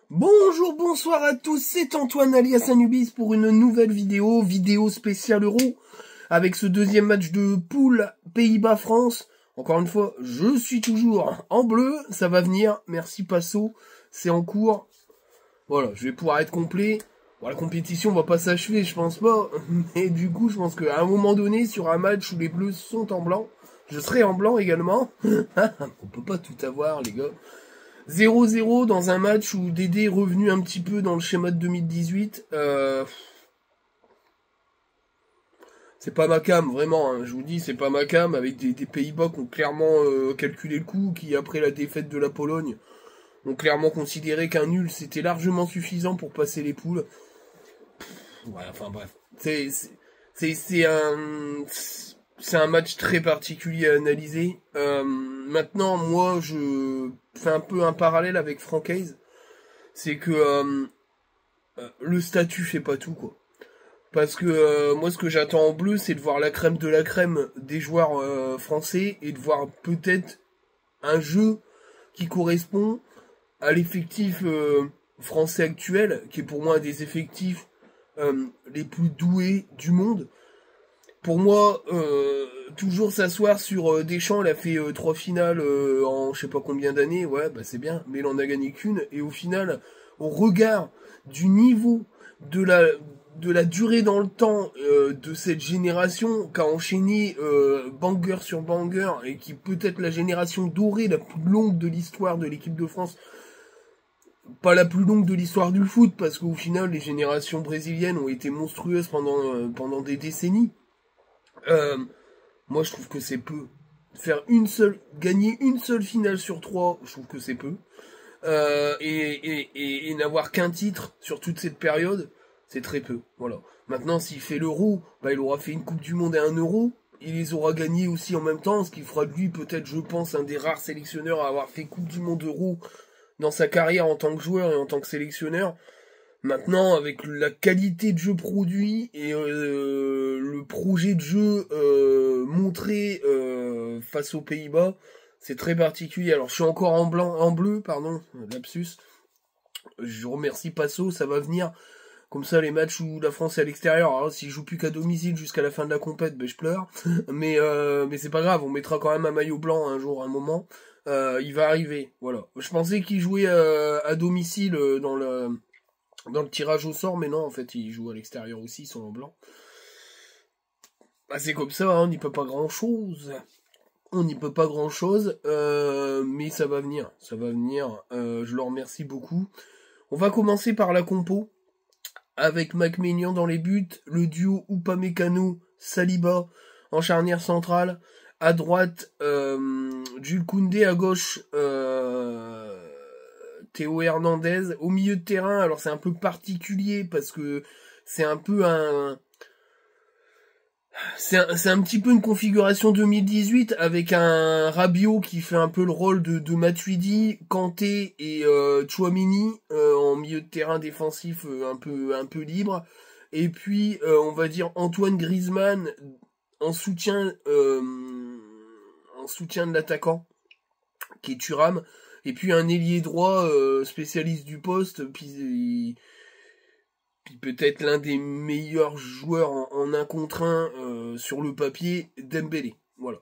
Bonjour, bonsoir à tous, c'est Antoine alias Anubis pour une nouvelle vidéo spéciale Euro, avec ce deuxième match de poule Pays-Bas-France. Encore une fois, je suis toujours en bleu, ça va venir, merci Passo, c'est en cours. Voilà, je vais pouvoir être complet. Bon, la compétition va pas s'achever, je pense pas, mais du coup, je pense qu'à un moment donné, sur un match où les bleus sont en blanc, je serai en blanc également. On peut pas tout avoir, les gars. 0-0 dans un match où Dédé est revenu un petit peu dans le schéma de 2018. C'est pas ma cam, vraiment, hein. Je vous dis, c'est pas ma cam, avec des Pays-Bas qui ont clairement calculé le coup, qui après la défaite de la Pologne, ont clairement considéré qu'un nul c'était largement suffisant pour passer les poules. Ouais, enfin bref. C'est un match très particulier à analyser. Maintenant, moi, je fais un peu un parallèle avec Francaise. C'est que le statut fait pas tout, quoi. Parce que moi, ce que j'attends en bleu, c'est de voir la crème de la crème des joueurs français et de voir peut-être un jeu qui correspond à l'effectif français actuel, qui est pour moi un des effectifs les plus doués du monde. Pour moi, toujours s'asseoir sur Deschamps, il a fait 3 finales en je sais pas combien d'années, ouais, bah c'est bien, mais il en a gagné qu'une, et au final, au regard du niveau de la durée dans le temps de cette génération qui a enchaîné banger sur banger, et qui peut être la génération dorée la plus longue de l'histoire de l'équipe de France, pas la plus longue de l'histoire du foot, parce qu'au final, les générations brésiliennes ont été monstrueuses pendant des décennies. Euh, Moi, je trouve que c'est peu. Gagner une seule finale sur 3, je trouve que c'est peu. Et n'avoir qu'un titre sur toute cette période, c'est très peu. Voilà. Maintenant, s'il fait l'Euro, bah, il aura fait une Coupe du Monde et un Euro. Il les aura gagnés aussi en même temps, ce qui fera de lui peut-être, je pense, un des rares sélectionneurs à avoir fait Coupe du Monde Euro dans sa carrière en tant que joueur et en tant que sélectionneur. Maintenant, avec la qualité de jeu produit et le projet de jeu montré face aux Pays-Bas, c'est très particulier. Alors, je suis encore en bleu, pardon, lapsus. Je remercie Passo, ça va venir. Comme ça, les matchs où la France est à l'extérieur, alors si je joue plus qu'à domicile jusqu'à la fin de la compète, ben je pleure. Mais c'est pas grave, on mettra quand même un maillot blanc un jour, un moment. Il va arriver, voilà. Je pensais qu'il jouait à domicile dans le tirage au sort, mais non, en fait, ils jouent à l'extérieur aussi, ils sont en blanc. Bah, c'est comme ça, hein, on n'y peut pas grand-chose. On n'y peut pas grand-chose, mais ça va venir. Ça va venir, je leur remercie beaucoup. On va commencer par la compo, avec McMaignan dans les buts, le duo Upamecano-Saliba en charnière centrale, à droite, Jules Koundé, à gauche, Théo Hernandez au milieu de terrain. Alors c'est un peu particulier parce que c'est un peu c'est un petit peu une configuration 2018 avec un Rabiot qui fait un peu le rôle de Matuidi, Kanté et Tchouaméni en milieu de terrain défensif un peu libre. Et puis on va dire Antoine Griezmann en soutien de l'attaquant qui est Thuram. Et puis un ailier droit spécialiste du poste, puis peut-être l'un des meilleurs joueurs en 1 contre 1 sur le papier, Dembélé. Voilà.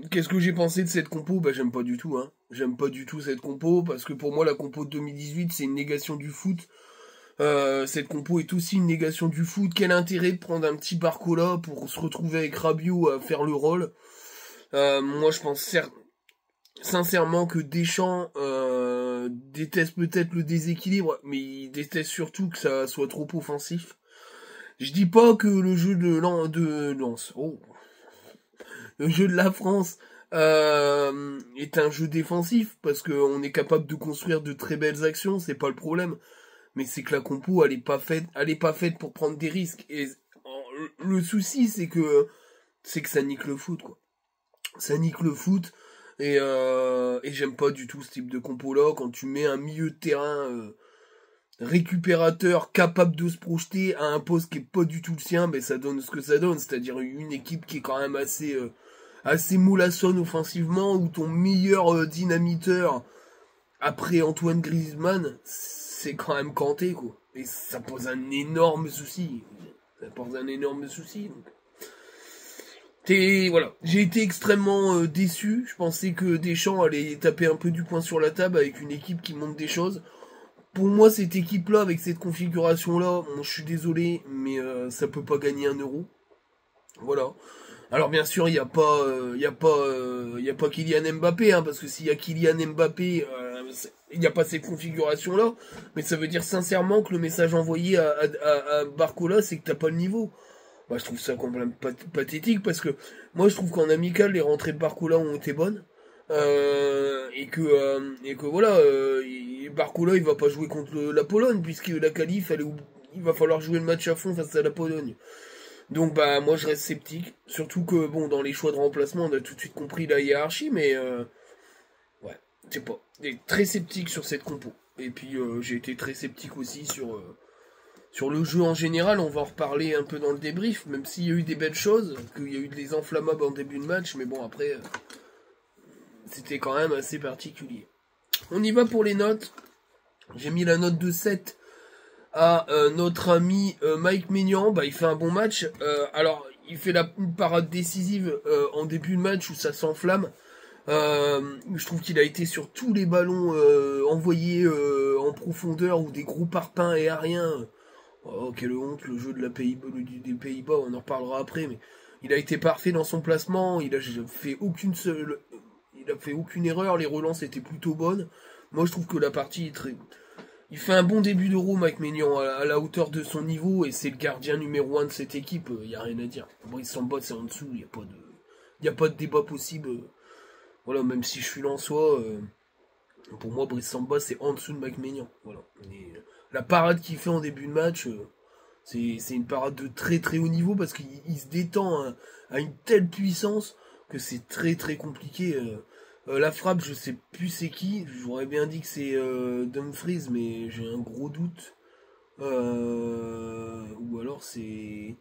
Qu'est-ce que j'ai pensé de cette compo? Bah j'aime pas du tout, hein. J'aime pas du tout cette compo, parce que pour moi la compo de 2018 c'est une négation du foot. Cette compo est aussi une négation du foot. Quel intérêt de prendre un petit Barcola pour se retrouver avec Rabiot à faire le rôle? Moi je pense sincèrement que Deschamps déteste peut-être le déséquilibre, mais il déteste surtout que ça soit trop offensif. Je dis pas que le jeu le jeu de la France est un jeu défensif, parce qu'on est capable de construire de très belles actions, c'est pas le problème. Mais c'est que la compo, elle est pas faite pour prendre des risques. Et le souci, c'est que ça nique le foot, quoi. Ça nique le foot. Et j'aime pas du tout ce type de compo là, quand tu mets un milieu de terrain récupérateur capable de se projeter à un poste qui est pas du tout le sien, ben ça donne ce que ça donne, c'est-à-dire une équipe qui est quand même assez mollassonne offensivement, où ton meilleur dynamiteur après Antoine Griezmann, c'est quand même Kanté, quoi. Et ça pose un énorme souci. Ça pose un énorme souci, donc. Voilà, j'ai été extrêmement déçu. Je pensais que Deschamps allait taper un peu du poing sur la table avec une équipe qui montre des choses. Pour moi, cette équipe-là, avec cette configuration-là, bon, je suis désolé, mais ça peut pas gagner 1 euro. Voilà. Alors bien sûr, il y a pas Kylian Mbappé, hein, parce que s'il y a Kylian Mbappé, il n'y a pas cette configuration-là. Mais ça veut dire sincèrement que le message envoyé à Barcola, c'est que t'as pas le niveau. Bah, je trouve ça complètement pathétique parce que moi je trouve qu'en amical les rentrées de Barcola ont été bonnes et que voilà Barcola il va pas jouer contre la Pologne puisque la qualif il va falloir jouer le match à fond face à la Pologne. Donc bah moi je reste sceptique, surtout que bon dans les choix de remplacement on a tout de suite compris la hiérarchie mais ouais, je sais pas, j'ai très sceptique sur cette compo. Et puis j'ai été très sceptique aussi sur le jeu en général, on va en reparler un peu dans le débrief, même s'il y a eu des belles choses, qu'il y a eu des enflammables en début de match, mais bon après, c'était quand même assez particulier. On y va pour les notes. J'ai mis la note de 7 à notre ami Mike Maignan, bah il fait un bon match. Alors, il fait une parade décisive en début de match où ça s'enflamme. Je trouve qu'il a été sur tous les ballons envoyés en profondeur ou des gros parpaings aériens. Oh, quelle honte, le jeu de des Pays-Bas, on en reparlera après, mais il a été parfait dans son placement, il a fait aucune erreur, les relances étaient plutôt bonnes. Moi, je trouve que la partie est très... Il fait un bon début d'Euro, Mike Maignan, à la hauteur de son niveau, et c'est le gardien numéro 1 de cette équipe, il n'y a rien à dire. Brice Samba, c'est en dessous, il n'y a pas de débat possible. Voilà, même si je suis Lensois, pour moi, Brice Samba, c'est en dessous de Mike Maignan. Voilà. Et, la parade qu'il fait en début de match, c'est une parade de très très haut niveau parce qu'il se détend à une telle puissance que c'est très très compliqué. La frappe, je sais plus c'est qui. J'aurais bien dit que c'est Dumfries, mais j'ai un gros doute. Ou alors c'est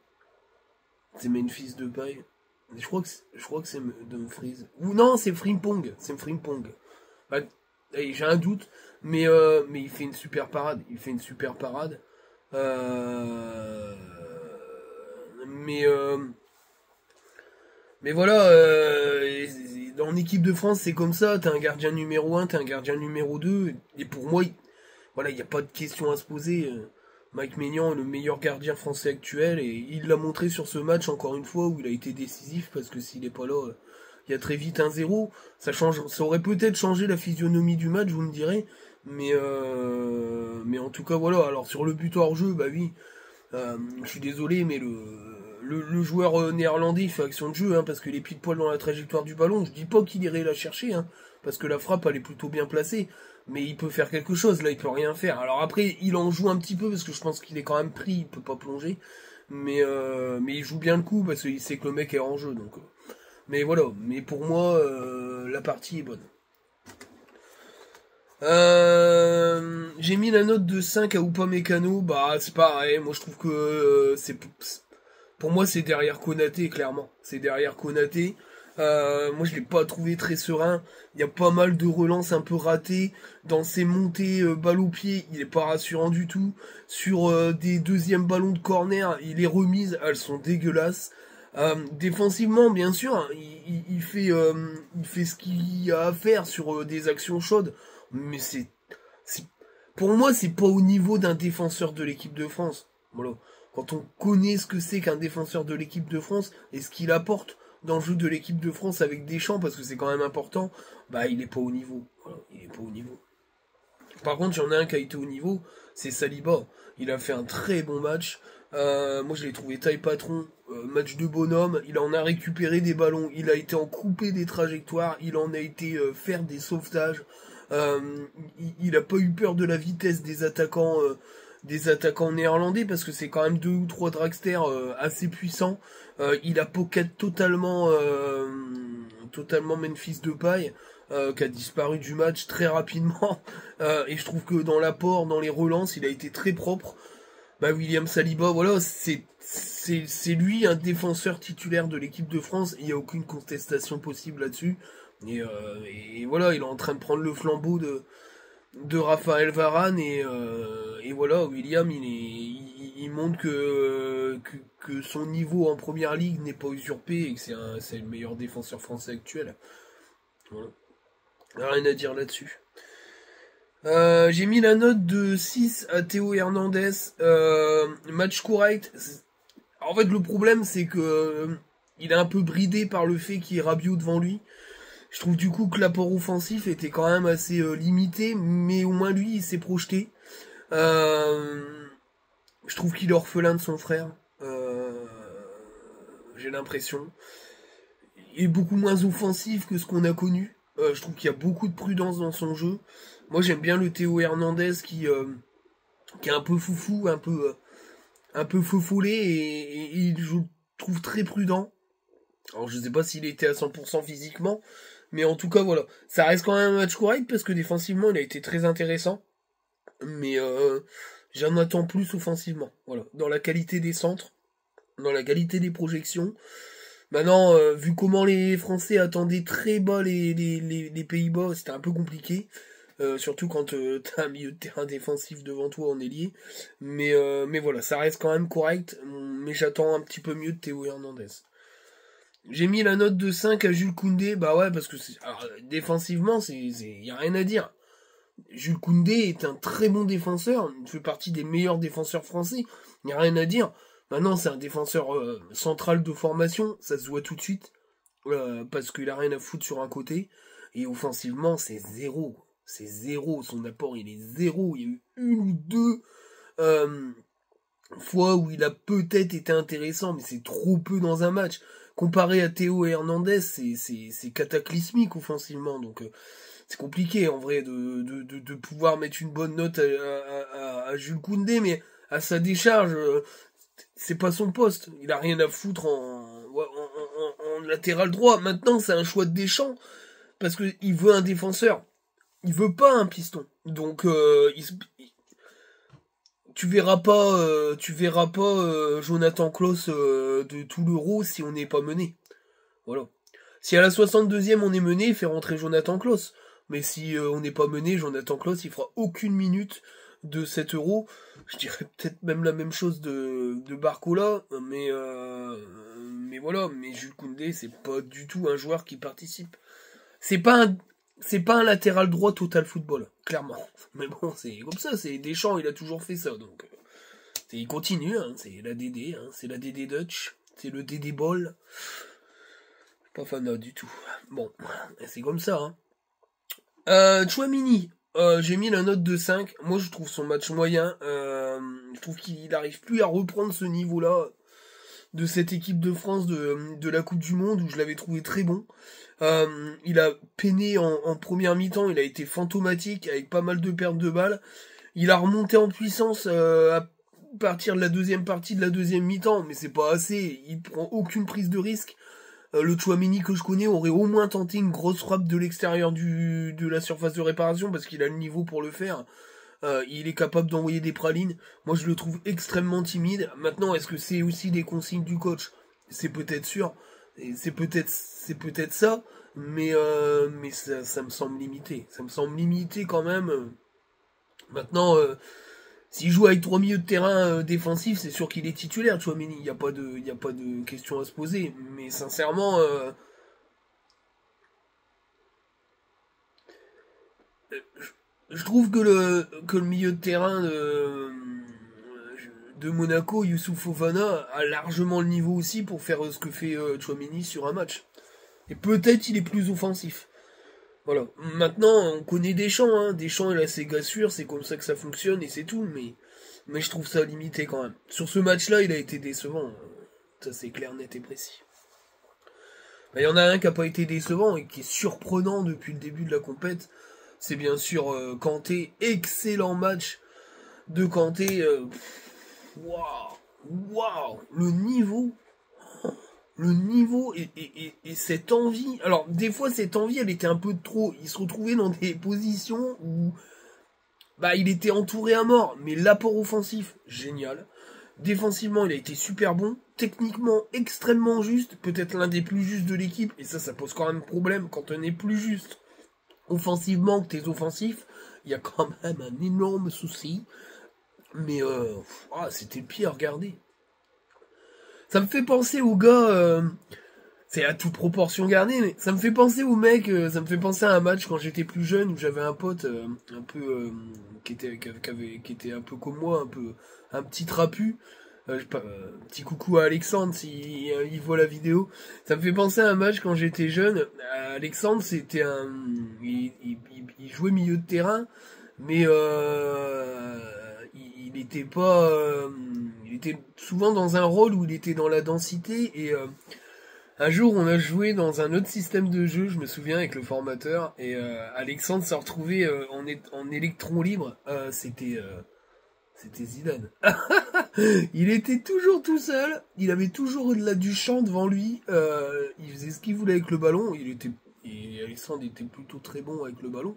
Memphis Depay. Je crois que c'est Dumfries. Ou non, c'est Frimpong. C'est Frimpong. Bah, j'ai un doute, mais il fait une super parade. Il fait une super parade. Mais voilà, dans l'équipe de France, c'est comme ça. T'as un gardien numéro 1, t'as un gardien numéro 2. Et pour moi, voilà, il n'y a pas de question à se poser. Mike Maignan est le meilleur gardien français actuel. Et il l'a montré sur ce match, encore une fois, où il a été décisif. Parce que s'il n'est pas là, il y a très vite 1-0. Ça aurait peut-être changé la physionomie du match, vous me direz. Mais en tout cas, voilà. Alors, sur le but hors jeu, bah oui. Je suis désolé, mais le joueur néerlandais il fait action de jeu, hein, parce qu'il est pile poil dans la trajectoire du ballon. Je dis pas qu'il irait la chercher, hein, parce que la frappe elle est plutôt bien placée, mais il peut faire quelque chose, là il peut rien faire. Alors après, il en joue un petit peu, parce que je pense qu'il est quand même pris, il peut pas plonger, mais il joue bien le coup, parce qu'il sait que le mec est en jeu, donc... Mais voilà, mais pour moi, la partie est bonne. J'ai mis la note de 5 à Upamecano, bah c'est pareil, moi je trouve que pour moi c'est derrière Konaté, clairement. C'est derrière Konaté. Moi je l'ai pas trouvé très serein. Il y a pas mal de relances un peu ratées. Dans ses montées balle au pied, il est pas rassurant du tout. Sur des deuxièmes ballons de corner, les remises, elles sont dégueulasses. Défensivement, bien sûr, hein, il fait ce qu'il y a à faire sur des actions chaudes. Mais pour moi, c'est pas au niveau d'un défenseur de l'équipe de France. Voilà. Quand on connaît ce que c'est qu'un défenseur de l'équipe de France et ce qu'il apporte dans le jeu de l'équipe de France avec Deschamps, parce que c'est quand même important, bah il est pas au niveau. Voilà, il est pas au niveau. Par contre, j'en ai un qui a été au niveau, c'est Saliba. Il a fait un très bon match. Moi, je l'ai trouvé taille patron. Match de bonhomme. Il en a récupéré des ballons. Il a été en coupé des trajectoires. Il en a été faire des sauvetages. Il a pas eu peur de la vitesse des attaquants néerlandais parce que c'est quand même 2 ou 3 dragsters assez puissants. Il a pocket totalement Memphis Depay qui a disparu du match très rapidement. Et je trouve que dans l'apport, dans les relances, il a été très propre. Bah William Saliba, voilà, c'est lui un défenseur titulaire de l'équipe de France. Il n'y a aucune contestation possible là-dessus. Et voilà, il est en train de prendre le flambeau de Raphaël Varane et voilà, William il montre que son niveau en première ligue n'est pas usurpé et que c'est le meilleur défenseur français actuel. Voilà. Rien à dire là-dessus. J'ai mis la note de 6 à Théo Hernandez. Match correct. En fait, le problème, c'est que il est un peu bridé par le fait qu'il y ait Rabiot devant lui. Je trouve du coup que l'apport offensif était quand même assez limité, mais au moins lui, il s'est projeté. Je trouve qu'il est orphelin de son frère. J'ai l'impression. Il est beaucoup moins offensif que ce qu'on a connu. Je trouve qu'il y a beaucoup de prudence dans son jeu. Moi, j'aime bien le Théo Hernandez qui est un peu foufou, un peu faux-follet et je le trouve très prudent. Alors, je sais pas s'il était à 100% physiquement, mais en tout cas, voilà. Ça reste quand même un match correct parce que défensivement, il a été très intéressant. Mais j'en attends plus offensivement. Voilà. Dans la qualité des centres, dans la qualité des projections. Maintenant, vu comment les Français attendaient très bas les Pays-Bas, c'était un peu compliqué. Surtout quand t'as un milieu de terrain défensif devant toi en ailier. Mais voilà, ça reste quand même correct. Mais j'attends un petit peu mieux de Théo Hernandez. J'ai mis la note de 5 à Jules Koundé. Bah ouais, parce que alors, défensivement, y a rien à dire. Jules Koundé est un très bon défenseur. Il fait partie des meilleurs défenseurs français. Y a rien à dire. Maintenant, c'est un défenseur central de formation. Ça se voit tout de suite. Parce qu'il a rien à foutre sur un côté. Et offensivement, c'est zéro. C'est zéro. Son apport, il est zéro. Il y a eu une ou deux fois où il a peut-être été intéressant, mais c'est trop peu dans un match. Comparé à Théo Hernandez, c'est cataclysmique offensivement. Donc c'est compliqué en vrai de pouvoir mettre une bonne note à Jules Koundé, mais à sa décharge, c'est pas son poste. Il a rien à foutre en latéral droit. Maintenant, c'est un choix de Deschamps parce que il veut un défenseur. Il veut pas un piston. Donc tu verras pas Jonathan Klaus de tout l'Euro si on n'est pas mené. Voilà. Si à la 62e on est mené, il fait rentrer Jonathan Klaus. Mais si on n'est pas mené, Jonathan Klaus il fera aucune minute de cet Euro. Je dirais peut-être même la même chose de Barcola, mais voilà. Mais Jules Koundé c'est pas du tout un joueur qui participe. C'est pas un latéral droit total football, clairement. Mais bon, c'est comme ça, c'est Deschamps, il a toujours fait ça, donc il continue, hein, c'est la DD, hein, c'est la DD Dutch, c'est le DD Ball. Pas fan du tout. Bon, c'est comme ça. Hein. Chouamini, j'ai mis la note de 5. Moi, je trouve son match moyen. Je trouve qu'il n'arrive plus à reprendre ce niveau-là de cette équipe de France de la Coupe du Monde où je l'avais trouvé très bon. Il a peiné en première mi-temps, il a été fantomatique avec pas mal de pertes de balles. Il a remonté en puissance à partir de la deuxième partie de la deuxième mi-temps, mais c'est pas assez. Il prend aucune prise de risque. Le Chouamini que je connais aurait au moins tenté une grosse frappe de l'extérieur de la surface de réparation parce qu'il a le niveau pour le faire. Il est capable d'envoyer des pralines. Moi, je le trouve extrêmement timide. Maintenant, est-ce que c'est aussi des consignes du coach? C'est peut-être sûr. C'est peut-être ça. Mais ça me semble limité. Ça me semble limité quand même. Maintenant, s'il joue avec 3 milieux de terrain défensifs, c'est sûr qu'il est titulaire, Chouameni. Il n'y a pas de question à se poser. Mais sincèrement, je trouve que le milieu de terrain de Monaco, Youssouf Fofana, a largement le niveau aussi pour faire ce que fait Chouameni sur un match. Et peut-être il est plus offensif. Voilà. Maintenant, on connaît Deschamps, hein. Deschamps, il a ses gars sûrs, c'est comme ça que ça fonctionne et c'est tout, mais je trouve ça limité quand même. Sur ce match-là, il a été décevant. Ça, c'est clair, net et précis. Il y en a un qui n'a pas été décevant et qui est surprenant depuis le début de la compète. C'est bien sûr Kanté. Excellent match de Kanté. Waouh, le niveau et cette envie. Alors, des fois, cette envie, elle était un peu trop. Il se retrouvait dans des positions où il était entouré à mort. Mais l'apport offensif, génial. Défensivement, il a été super bon. Techniquement, extrêmement juste. Peut-être l'un des plus justes de l'équipe. Et ça pose quand même problème quand on est plus juste offensivement que t'es offensif. il y a quand même un énorme souci. Mais c'était le pire à regarder. Ça me fait penser au gars, c'est à toute proportion gardée, mais ça me fait penser au mec, ça me fait penser à un match quand j'étais plus jeune où j'avais un pote un peu qui était un peu comme moi, un petit trapu. Petit coucou à Alexandre si il voit la vidéo. Ça me fait penser à un match quand j'étais jeune. Alexandre, c'était il jouait milieu de terrain, mais il était pas, il était souvent dans un rôle où il était dans la densité et un jour, on a joué dans un autre système de jeu, je me souviens, avec le formateur, et Alexandre s'est retrouvé en électron libre. C'était Zidane. Il était toujours tout seul, il avait toujours du champ devant lui, il faisait ce qu'il voulait avec le ballon, et Alexandre était plutôt très bon avec le ballon.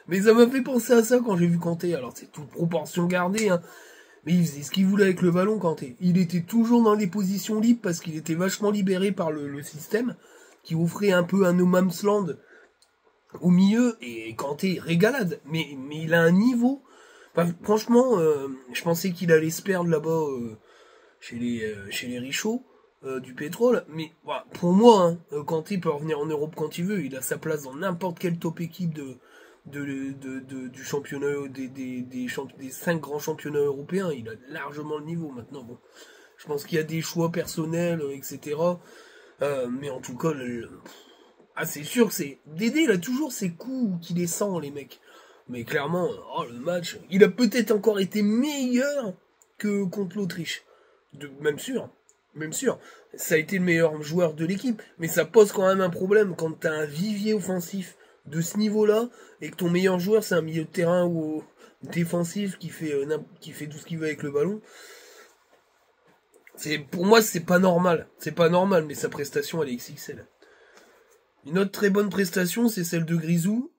Mais ça m'a fait penser à ça quand j'ai vu Kanté, alors c'est toute proportion gardée, hein. Mais il faisait ce qu'il voulait avec le ballon, Kanté. Il était toujours dans les positions libres parce qu'il était vachement libéré par le système qui offrait un peu un no man's land au milieu. Et Kanté, régalade. Mais il a un niveau. Enfin, franchement, je pensais qu'il allait se perdre là-bas chez les richots du pétrole. Mais voilà, pour moi, hein, Kanté peut revenir en Europe quand il veut. Il a sa place dans n'importe quelle top équipe du championnat des 5 grands championnats européens. Il a largement le niveau maintenant. Bon, je pense qu'il y a des choix personnels, etc. Mais en tout cas, c'est sûr que c'est Dédé, il a toujours ses coups qui les sent, les mecs. Mais clairement, le match, il a peut-être encore été meilleur que contre l'Autriche. Même sûr. Ça a été le meilleur joueur de l'équipe, mais ça pose quand même un problème quand t'as un vivier offensif de ce niveau-là et que ton meilleur joueur c'est un milieu de terrain ou défensif qui fait tout ce qu'il veut avec le ballon. Pour moi c'est pas normal. C'est pas normal, mais sa prestation elle est XXL. Une autre très bonne prestation c'est celle de Grisou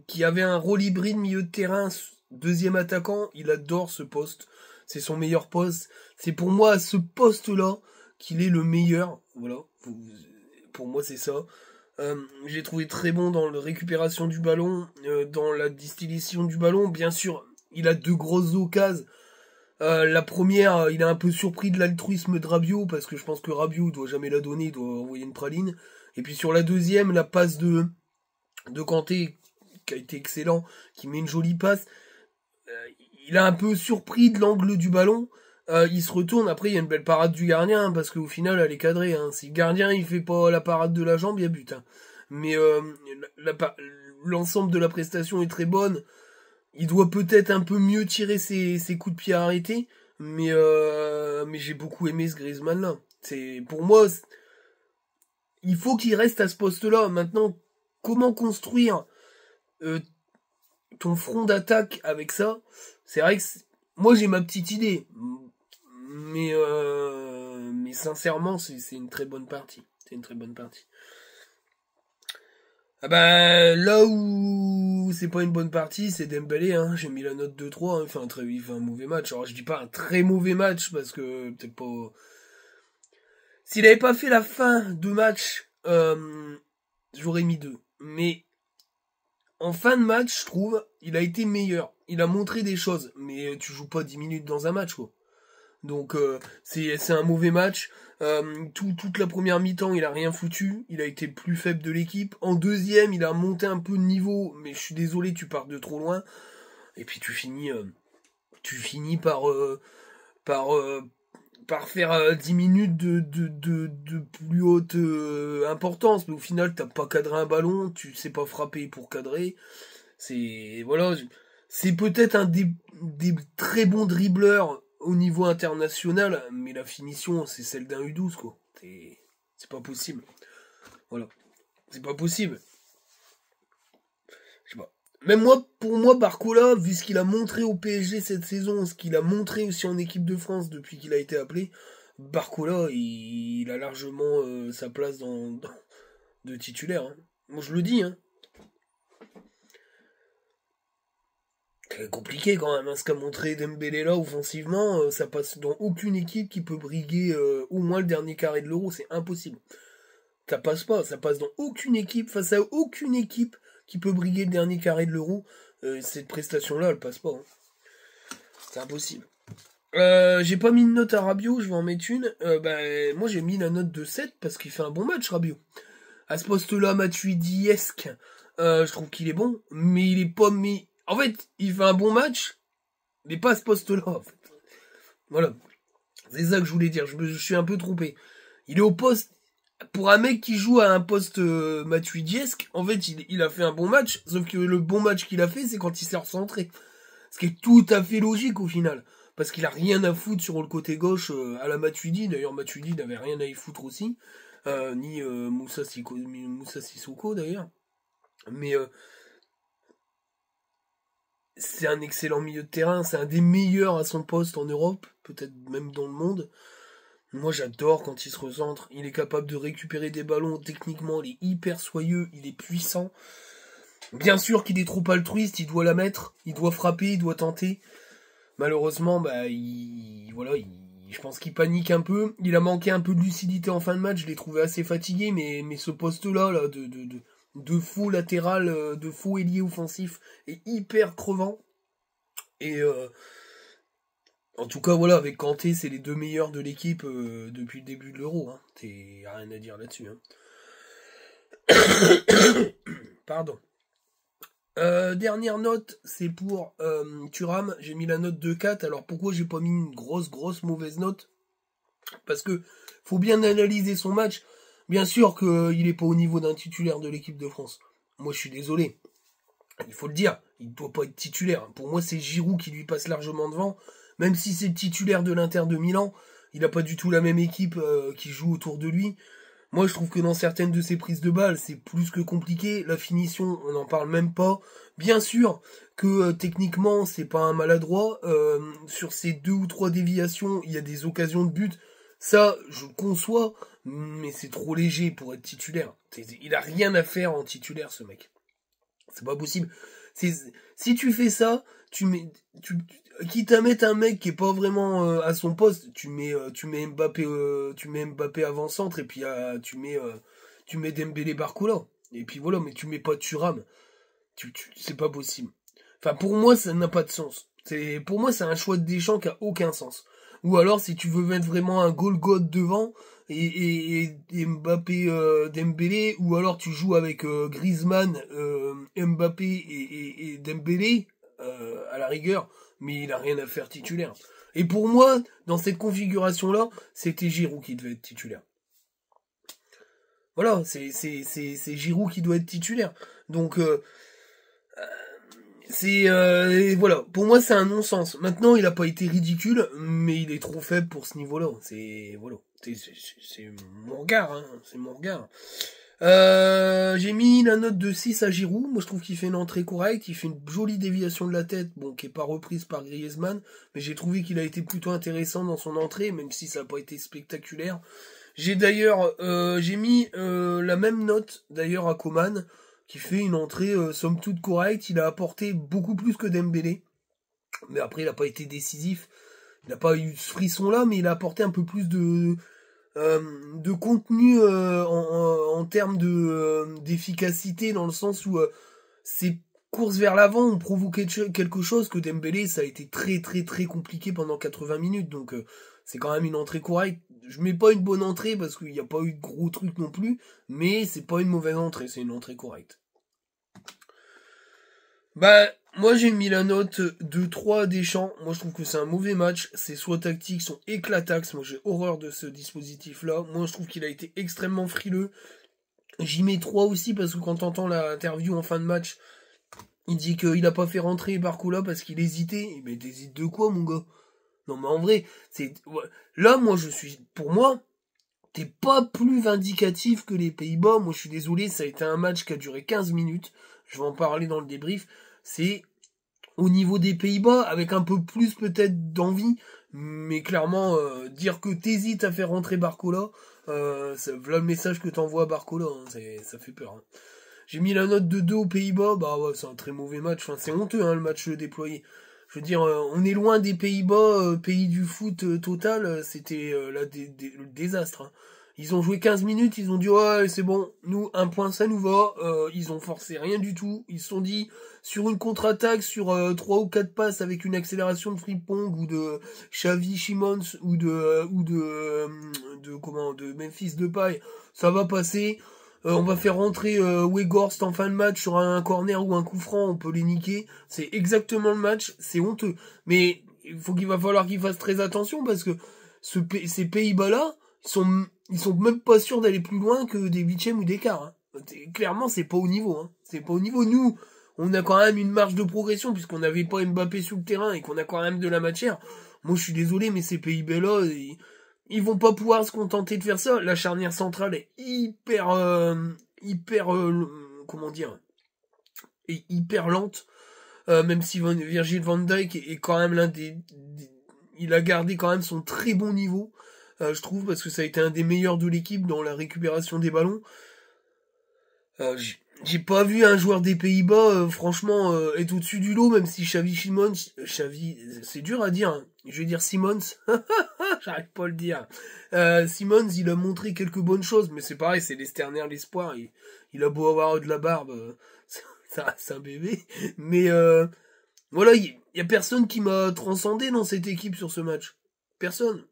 qui avait un rôle hybride milieu de terrain, deuxième attaquant. Il adore ce poste. C'est son meilleur poste. C'est pour moi à ce poste-là qu'il est le meilleur. Voilà. Pour moi c'est ça. J'ai trouvé très bon dans la récupération du ballon, dans la distillation du ballon. Bien sûr, il a deux grosses occasions. La première, il est un peu surpris de l'altruisme de Rabiot, parce que je pense que Rabiot doit jamais la donner, il doit envoyer une praline. Et puis sur la deuxième, la passe de Kanté, qui a été excellent, qui met une jolie passe. Il a un peu surpris de l'angle du ballon. Il se retourne, après il y a une belle parade du gardien, parce qu'au final elle est cadrée. Hein. Si le gardien il fait pas la parade de la jambe, il y a but. Hein. Mais l'ensemble de la prestation est très bonne. Il doit peut-être un peu mieux tirer ses coups de pied arrêtés, mais j'ai beaucoup aimé ce Griezmann là. Pour moi, il faut qu'il reste à ce poste-là. Maintenant, comment construire ton front d'attaque avec ça? C'est vrai que moi j'ai ma petite idée. Mais sincèrement, c'est une très bonne partie. C'est une très bonne partie. Ah bah, là où c'est pas une bonne partie, c'est Dembélé, hein. J'ai mis la note 2-3, hein. Il fait un mauvais match. Alors je dis pas un très mauvais match, parce que peut-être pas... S'il avait pas fait la fin de match, j'aurais mis 2. Mais en fin de match, je trouve, il a été meilleur. Il a montré des choses, mais tu joues pas 10 minutes dans un match, quoi. Donc c'est un mauvais match. Toute la première mi-temps, il a rien foutu. Il a été plus faible de l'équipe. En deuxième, il a monté un peu de niveau, mais je suis désolé, tu pars de trop loin. Et puis tu finis par faire 10 minutes de plus haute importance. Mais au final, t'as pas cadré un ballon, tu sais pas frapper pour cadrer. C'est peut-être un des très bons dribbleurs au niveau international, mais la finition, c'est celle d'un U12, quoi. C'est pas possible. Voilà. C'est pas possible. Je sais pas. Même moi, pour moi, Barcola, vu ce qu'il a montré au PSG cette saison, ce qu'il a montré aussi en équipe de France depuis qu'il a été appelé, Barcola, il a largement sa place de titulaire. Hein. Moi, je le dis, hein. C'est compliqué quand même, hein, ce qu'a montré Dembélé là offensivement, ça passe dans aucune équipe qui peut briguer au moins le dernier carré de l'Euro, c'est impossible. Ça passe dans aucune équipe, face à aucune équipe qui peut briguer le dernier carré de l'Euro. cette prestation-là, elle passe pas. Hein. C'est impossible. J'ai pas mis de note à Rabiot, je vais en mettre une. Moi j'ai mis la note de 7 parce qu'il fait un bon match, Rabiot. À ce poste-là, Matuidi-esque, je trouve qu'il est bon, mais il est pas mis. En fait, il fait un bon match, mais pas à ce poste-là, en fait. Voilà. C'est ça que je voulais dire, je suis un peu trompé. Il est au poste. Pour un mec qui joue à un poste Matuidi-esque, en fait, il a fait un bon match, sauf que le bon match qu'il a fait, c'est quand il s'est recentré. Ce qui est tout à fait logique au final. Parce qu'il a rien à foutre sur le côté gauche à la Matuidi. D'ailleurs, Matuidi n'avait rien à y foutre aussi. Ni Moussa Sissoko d'ailleurs. Mais c'est un excellent milieu de terrain. C'est un des meilleurs à son poste en Europe. Peut-être même dans le monde. Moi, j'adore quand il se recentre. Il est capable de récupérer des ballons. Techniquement, il est hyper soyeux. Il est puissant. Bien sûr qu'il est trop altruiste. Il doit la mettre. Il doit frapper. Il doit tenter. Malheureusement, je pense qu'il panique un peu. Il a manqué un peu de lucidité en fin de match. Je l'ai trouvé assez fatigué, mais ce poste-là, là, de faux latéral, de faux ailier offensif, est hyper crevant. Et en tout cas, voilà, avec Kanté, c'est les deux meilleurs de l'équipe depuis le début de l'Euro. Hein. T'as rien à dire là-dessus. Hein. Pardon. Dernière note, c'est pour Thuram. J'ai mis la note de 4. Alors pourquoi j'ai pas mis une grosse mauvaise note? Parce que faut bien analyser son match. Bien sûr qu'il est pas au niveau d'un titulaire de l'équipe de France. Moi je suis désolé. Il faut le dire, il ne doit pas être titulaire. Pour moi c'est Giroud qui lui passe largement devant. Même si c'est le titulaire de l'Inter de Milan, il n'a pas du tout la même équipe qui joue autour de lui. Moi, je trouve que dans certaines de ses prises de balles, c'est plus que compliqué. La finition, on n'en parle même pas. Bien sûr que techniquement, c'est pas un maladroit. Sur ces 2 ou 3 déviations, il y a des occasions de but. Ça, je conçois, mais c'est trop léger pour être titulaire. Il a rien à faire en titulaire, ce mec. C'est pas possible. Si tu fais ça, quitte à mettre un mec qui est pas vraiment à son poste, tu mets Mbappé avant-centre et puis tu mets Dembélé Barcola. Et puis voilà, mais tu mets pas Thuram. C'est pas possible. Enfin, pour moi, ça n'a pas de sens. Pour moi, c'est un choix de Deschamps qui a aucun sens. Ou alors, si tu veux mettre vraiment un goal god devant et Mbappé Dembélé, ou alors tu joues avec Griezmann, Mbappé et Dembélé à la rigueur, mais il a rien à faire titulaire. Et pour moi, dans cette configuration-là, c'était Giroud qui devait être titulaire. Voilà, c'est Giroud qui doit être titulaire. Donc voilà, pour moi c'est un non-sens. Maintenant, il a pas été ridicule, mais il est trop faible pour ce niveau-là. C'est mon regard, hein, c'est mon regard. J'ai mis la note de 6 à Giroud. Moi, je trouve qu'il fait une entrée correcte. Il fait une jolie déviation de la tête, bon, qui est pas reprise par Griezmann, mais j'ai trouvé qu'il a été plutôt intéressant dans son entrée, même si ça n'a pas été spectaculaire. J'ai mis la même note d'ailleurs à Coman, qui fait une entrée somme toute correcte. Il a apporté beaucoup plus que Dembélé, mais après il n'a pas été décisif. Il n'a pas eu ce frisson là, mais il a apporté un peu plus de contenu en termes d'efficacité, dans le sens où ses courses vers l'avant ont provoqué quelque chose que Dembélé, ça a été très très très compliqué pendant 80 minutes, donc c'est quand même une entrée correcte. Je mets pas une bonne entrée parce qu'il n'y a pas eu de gros trucs non plus, mais c'est pas une mauvaise entrée, c'est une entrée correcte. Moi j'ai mis la note de 3 à Deschamps. Moi je trouve que c'est un mauvais match. Ses choix tactiques sont éclataxes. Moi j'ai horreur de ce dispositif-là. Moi je trouve qu'il a été extrêmement frileux. J'y mets 3 aussi parce que quand t'entends l'interview en fin de match, il dit qu'il a pas fait rentrer Barcola parce qu'il hésitait. Mais t'hésites de quoi, mon gars? Non mais en vrai, là moi pour moi, t'es pas plus vindicatif que les Pays-Bas. Moi je suis désolé, ça a été un match qui a duré 15 minutes. Je vais en parler dans le débrief. C'est au niveau des Pays-Bas, avec un peu plus peut-être d'envie, mais clairement, dire que t'hésites à faire rentrer Barcola, voilà le message que t'envoies à Barcola, hein, ça fait peur. Hein. J'ai mis la note de 2 aux Pays-Bas, ouais, c'est un très mauvais match, enfin, c'est honteux hein, le match déployé. Je veux dire, on est loin des Pays-Bas, pays du foot total, c'était le désastre. Hein. Ils ont joué 15 minutes, ils ont dit ouais c'est bon, nous un point ça nous va, ils ont forcé rien du tout, ils se sont dit sur une contre-attaque, sur 3 ou 4 passes avec une accélération de Frimpong ou de Xavi Simons ou de Memphis Depay, ça va passer. On va faire rentrer Weghorst en fin de match sur un corner ou un coup franc, on peut les niquer. C'est exactement le match, c'est honteux. Mais qu'il va falloir qu'ils fassent très attention parce que ces Pays-Bas-là, ils sont même pas sûrs d'aller plus loin que des huitièmes ou des quarts. Hein. Clairement, c'est pas au niveau. Hein. C'est pas au niveau. Nous, on a quand même une marge de progression puisqu'on n'avait pas Mbappé sur le terrain et qu'on a quand même de la matière. Moi, je suis désolé, mais ces Pays-Bas-là, ils vont pas pouvoir se contenter de faire ça. La charnière centrale est comment dire, est hyper lente. Même si Virgil van Dijk est quand même il a gardé quand même son très bon niveau. Je trouve, parce que ça a été un des meilleurs de l'équipe dans la récupération des ballons. J'ai pas vu un joueur des Pays-Bas, franchement, être au-dessus du lot, même si Xavi, c'est dur à dire, hein. Je vais dire Simons, j'arrive pas à le dire. Simons, il a montré quelques bonnes choses, mais c'est pareil, c'est l'externe, l'espoir, il a beau avoir de la barbe, ça reste un bébé, mais voilà, il y a personne qui m'a transcendé dans cette équipe sur ce match. Personne.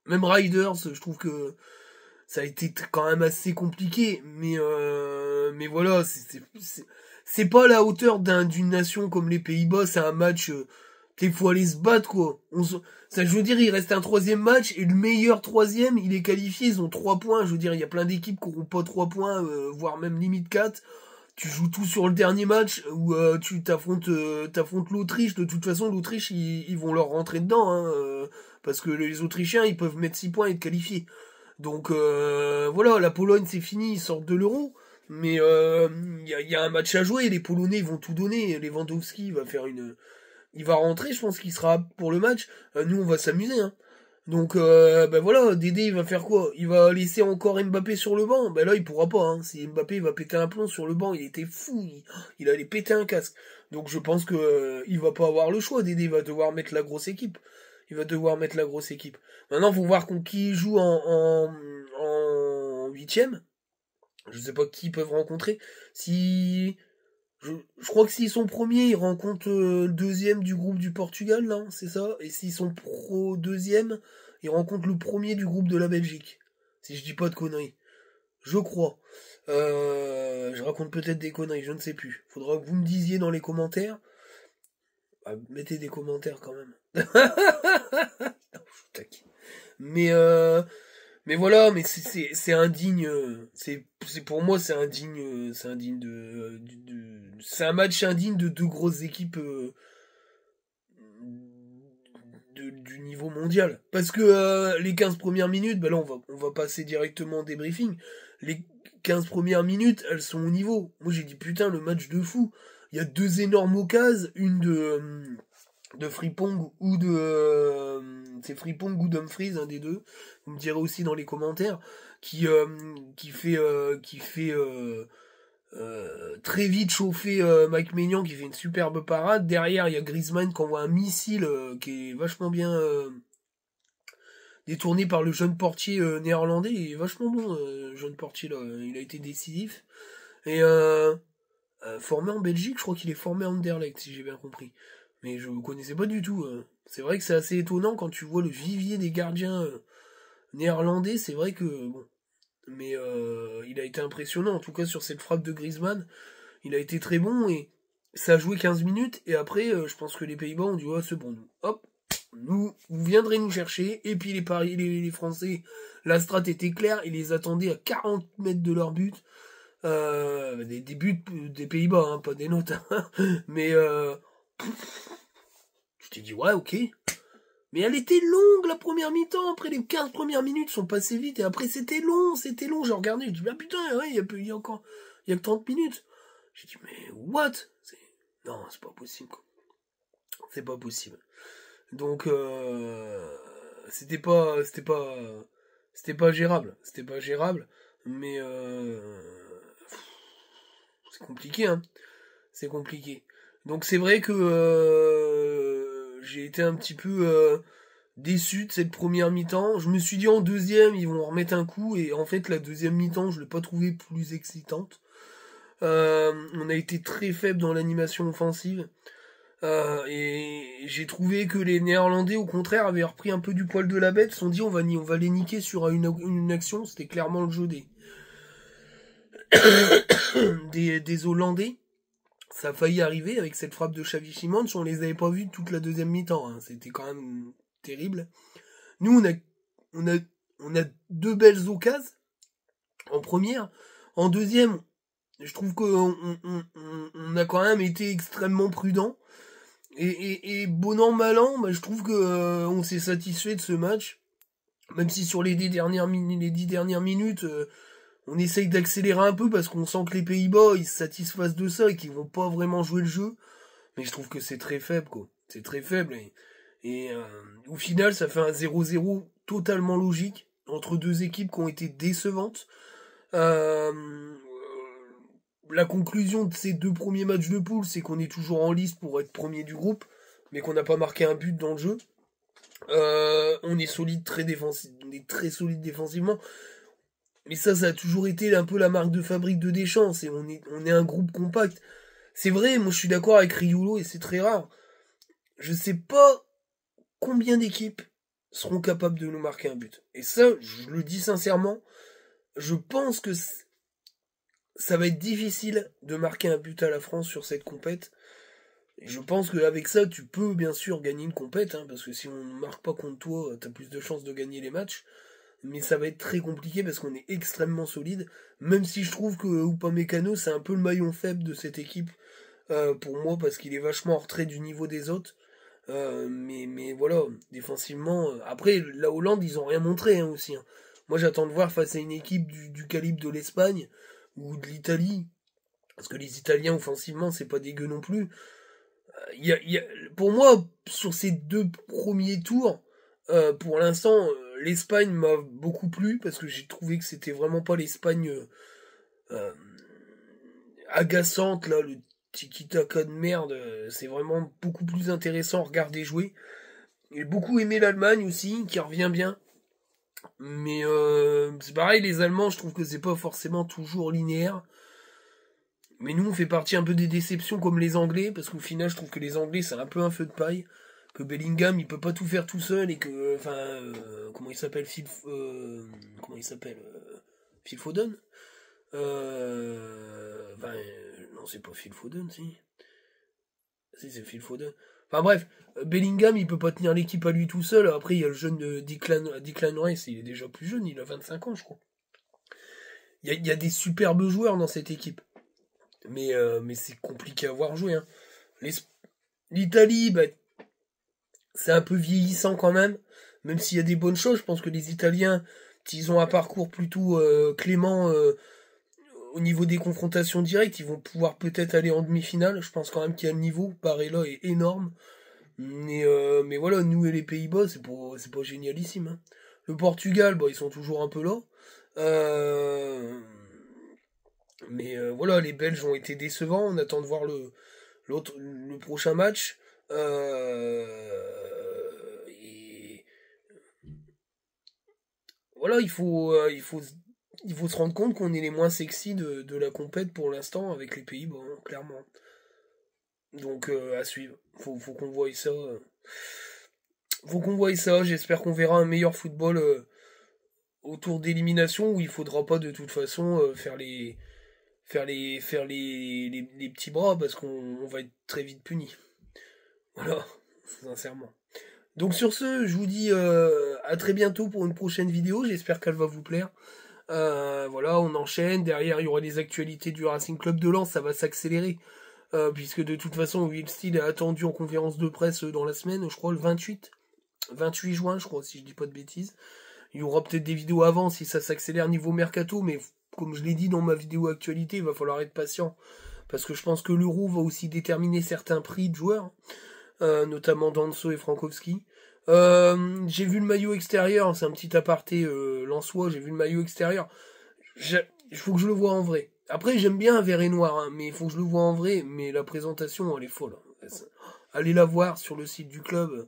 Même Riders, je trouve que ça a été quand même assez compliqué, mais voilà, c'est pas à la hauteur d'une nation comme les Pays-Bas, c'est un match, qu'il faut aller se battre, quoi. Ça, je veux dire, il reste un troisième match, et le meilleur troisième, il est qualifié, ils ont 3 points, je veux dire, il y a plein d'équipes qui n'auront pas 3 points, voire même limite 4. Tu joues tout sur le dernier match, où tu t'affrontes l'Autriche, de toute façon, l'Autriche, ils vont leur rentrer dedans, hein, parce que les Autrichiens, ils peuvent mettre 6 points et être qualifiés. Donc voilà, la Pologne c'est fini, ils sortent de l'Euro, mais y a un match à jouer, les Polonais ils vont tout donner, Lewandowski il va rentrer, je pense qu'il sera pour le match, nous on va s'amuser, hein. Donc ben voilà, Dédé il va faire quoi? Il va laisser encore Mbappé sur le banc? Ben là il pourra pas, hein. Si Mbappé il va péter un plomb sur le banc, il était fou, il allait péter un casque. Donc je pense que il va pas avoir le choix, Dédé va devoir mettre la grosse équipe. Il va devoir mettre la grosse équipe. Maintenant, faut voir qui joue en huitième. Je sais pas qui ils peuvent rencontrer. Si je crois que s'ils sont premiers, ils rencontrent le deuxième du groupe du Portugal, là, c'est ça. Et s'ils sont pro deuxième, ils rencontrent le premier du groupe de la Belgique. Si je dis pas de conneries. Je crois. Je raconte peut-être des conneries, je ne sais plus. Faudra que vous me disiez dans les commentaires. Ah, mettez des commentaires quand même. Non, je taquine. Mais mais voilà, mais c'est indigne. C'est pour moi c'est indigne c'est un match indigne de deux grosses équipes du niveau mondial. Parce que les 15 premières minutes, ben là on va passer directement au débriefing. Les 15 premières minutes, elles sont au niveau. Moi j'ai dit putain le match de fou. Il y a deux énormes occasions, une de Frimpong ou c'est Frimpong ou Dumfries, un des deux. Vous me direz aussi dans les commentaires qui fait très vite chauffer Mike Maignan qui fait une superbe parade. Derrière il y a Griezmann qui envoie un missile qui est vachement bien détourné par le jeune portier néerlandais. Il est vachement bon, jeune portier là. Il a été décisif et formé en Belgique. Je crois qu'il est formé à Anderlecht si j'ai bien compris. Mais je ne connaissais pas du tout. C'est vrai que c'est assez étonnant quand tu vois le vivier des gardiens néerlandais. C'est vrai que bon, mais il a été impressionnant. En tout cas sur cette frappe de Griezmann, il a été très bon et ça a joué 15 minutes. Et après, je pense que les Pays-Bas ont dit ouais c'est bon, hop, vous viendrez nous chercher. Et puis les Français, la strat était claire. Ils les attendaient à 40 mètres de leur but. Des buts des Pays-Bas, hein, pas des nôtres. Hein. Mais je t'ai dit, ouais, ok. Mais elle était longue, la première mi-temps. Après, les 15 premières minutes sont passées vite. Et après, c'était long. J'ai regardé. Je dis, ah putain, ouais, il y a encore, il y a que 30 minutes. J'ai dit, mais what? Non, c'est pas possible, quoi. C'est pas possible. Donc, c'était pas gérable. C'était pas gérable. Mais, c'est compliqué, hein. C'est compliqué. Donc c'est vrai que j'ai été un petit peu déçu de cette première mi-temps. Je me suis dit en deuxième, ils vont remettre un coup, et en fait, la deuxième mi-temps, je l'ai pas trouvée plus excitante. On a été très faible dans l'animation offensive. Et j'ai trouvé que les Néerlandais, au contraire, avaient repris un peu du poil de la bête. Ils se sont dit, on va les niquer sur une action. C'était clairement le jeu des Hollandais. Ça a failli arriver avec cette frappe de Xavi Simons. On les avait pas vus toute la deuxième mi-temps. Hein. C'était quand même terrible. Nous, on a deux belles occasions en première. En deuxième, je trouve qu'on on a quand même été extrêmement prudent. Et bon an, mal an, bah, je trouve que on s'est satisfait de ce match. Même si sur les 10 dernières minutes, on essaye d'accélérer un peu parce qu'on sent que les Pays-Bas, ils se satisfassent de ça et qu'ils vont pas vraiment jouer le jeu. Mais je trouve que c'est très faible, quoi. C'est très faible. Et au final, ça fait un 0-0 totalement logique entre deux équipes qui ont été décevantes. La conclusion de ces deux premiers matchs de poule, c'est qu'on est toujours en lice pour être premier du groupe, mais qu'on n'a pas marqué un but dans le jeu. On est solide, on est très solide défensivement. Mais ça a toujours été un peu la marque de fabrique de Deschamps. On est un groupe compact. C'est vrai, moi je suis d'accord avec Riolo et c'est très rare. Je sais pas combien d'équipes seront capables de nous marquer un but. Et ça, je le dis sincèrement, je pense que ça va être difficile de marquer un but à la France sur cette compète. Et je pense qu'avec ça, tu peux bien sûr gagner une compète, hein, parce que si on ne marque pas contre toi, t'as plus de chances de gagner les matchs. Mais ça va être très compliqué parce qu'on est extrêmement solide. Même si je trouve que Upamecano, c'est un peu le maillon faible de cette équipe, pour moi, parce qu'il est vachement en retrait du niveau des autres. Mais voilà, défensivement. Après, la Hollande, ils ont rien montré, hein, aussi. Hein. Moi, j'attends de voir face à une équipe du calibre de l'Espagne ou de l'Italie. Parce que les Italiens, offensivement, c'est pas dégueu non plus. Pour moi, sur ces deux premiers tours, pour l'instant, l'Espagne m'a beaucoup plu parce que j'ai trouvé que c'était vraiment pas l'Espagne agaçante, là, le tiki-taka de merde. C'est vraiment beaucoup plus intéressant à regarder jouer. J'ai beaucoup aimé l'Allemagne aussi, qui revient bien. Mais c'est pareil, les Allemands, je trouve que c'est pas forcément toujours linéaire. Mais nous, on fait partie un peu des déceptions comme les Anglais, parce qu'au final, je trouve que les Anglais, c'est un peu un feu de paille. Que Bellingham, il peut pas tout faire tout seul, et que, comment il s'appelle, Phil Foden non, c'est pas Phil Foden, si. Si, c'est Phil Foden. Enfin bref, Bellingham, il peut pas tenir l'équipe à lui tout seul. Après, il y a le jeune Declan Rice, il est déjà plus jeune, il a 25 ans, je crois. Il y a des superbes joueurs dans cette équipe. Mais c'est compliqué à voir jouer. Hein. L'Italie, bah, c'est un peu vieillissant quand même. Même s'il y a des bonnes choses, je pense que les Italiens, s'ils ont un parcours plutôt clément au niveau des confrontations directes, ils vont pouvoir peut-être aller en demi-finale. Je pense quand même qu'il y a le niveau. Barella est énorme. Mais voilà, nous et les Pays-Bas, c'est pas génialissime. Hein. Le Portugal, bah, ils sont toujours un peu là. Mais voilà, les Belges ont été décevants. On attend de voir le prochain match. Et voilà, il faut se rendre compte qu'on est les moins sexy de la compète pour l'instant avec les Pays-Bas, hein, clairement. Donc à suivre. Faut qu'on voie ça. Faut qu'on voie ça. J'espère qu'on verra un meilleur football autour d'élimination où il faudra pas de toute façon faire les petits bras parce qu'on va être très vite puni. Voilà, sincèrement. Donc sur ce, je vous dis à très bientôt pour une prochaine vidéo. J'espère qu'elle va vous plaire. Voilà, on enchaîne. Derrière, il y aura les actualités du Racing Club de Lens. Ça va s'accélérer. Puisque de toute façon, Will Steele est attendu en conférence de presse dans la semaine. Je crois le 28 juin, je crois, si je dis pas de bêtises. Il y aura peut-être des vidéos avant si ça s'accélère niveau mercato. Mais comme je l'ai dit dans ma vidéo actualité, il va falloir être patient. Parce que je pense que l'Euro va aussi déterminer certains prix de joueurs. Notamment Danso et Frankowski. J'ai vu le maillot extérieur, c'est un petit aparté lensois, j'ai vu le maillot extérieur. Il faut que je le vois en vrai. Après, j'aime bien un vert et noir, hein, mais il faut que je le vois en vrai. Mais la présentation, elle est folle. Allez la voir sur le site du club.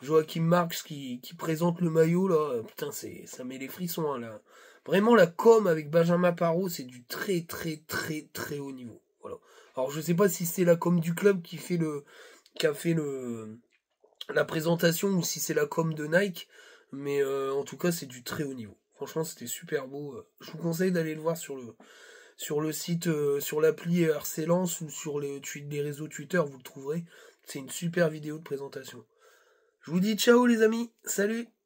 Joachim Marx qui présente le maillot, là, putain, ça met les frissons, hein, là. Vraiment, la com avec Benjamin Parot, c'est du très, très, très, très haut niveau. Voilà. Alors, je sais pas si c'est la com du club qui a fait la présentation ou si c'est la com de Nike, mais en tout cas, c'est du très haut niveau. Franchement, c'était super beau. Je vous conseille d'aller le voir sur le site, sur l'appli RC Lens ou sur les réseaux Twitter, vous le trouverez. C'est une super vidéo de présentation. Je vous dis ciao les amis, salut!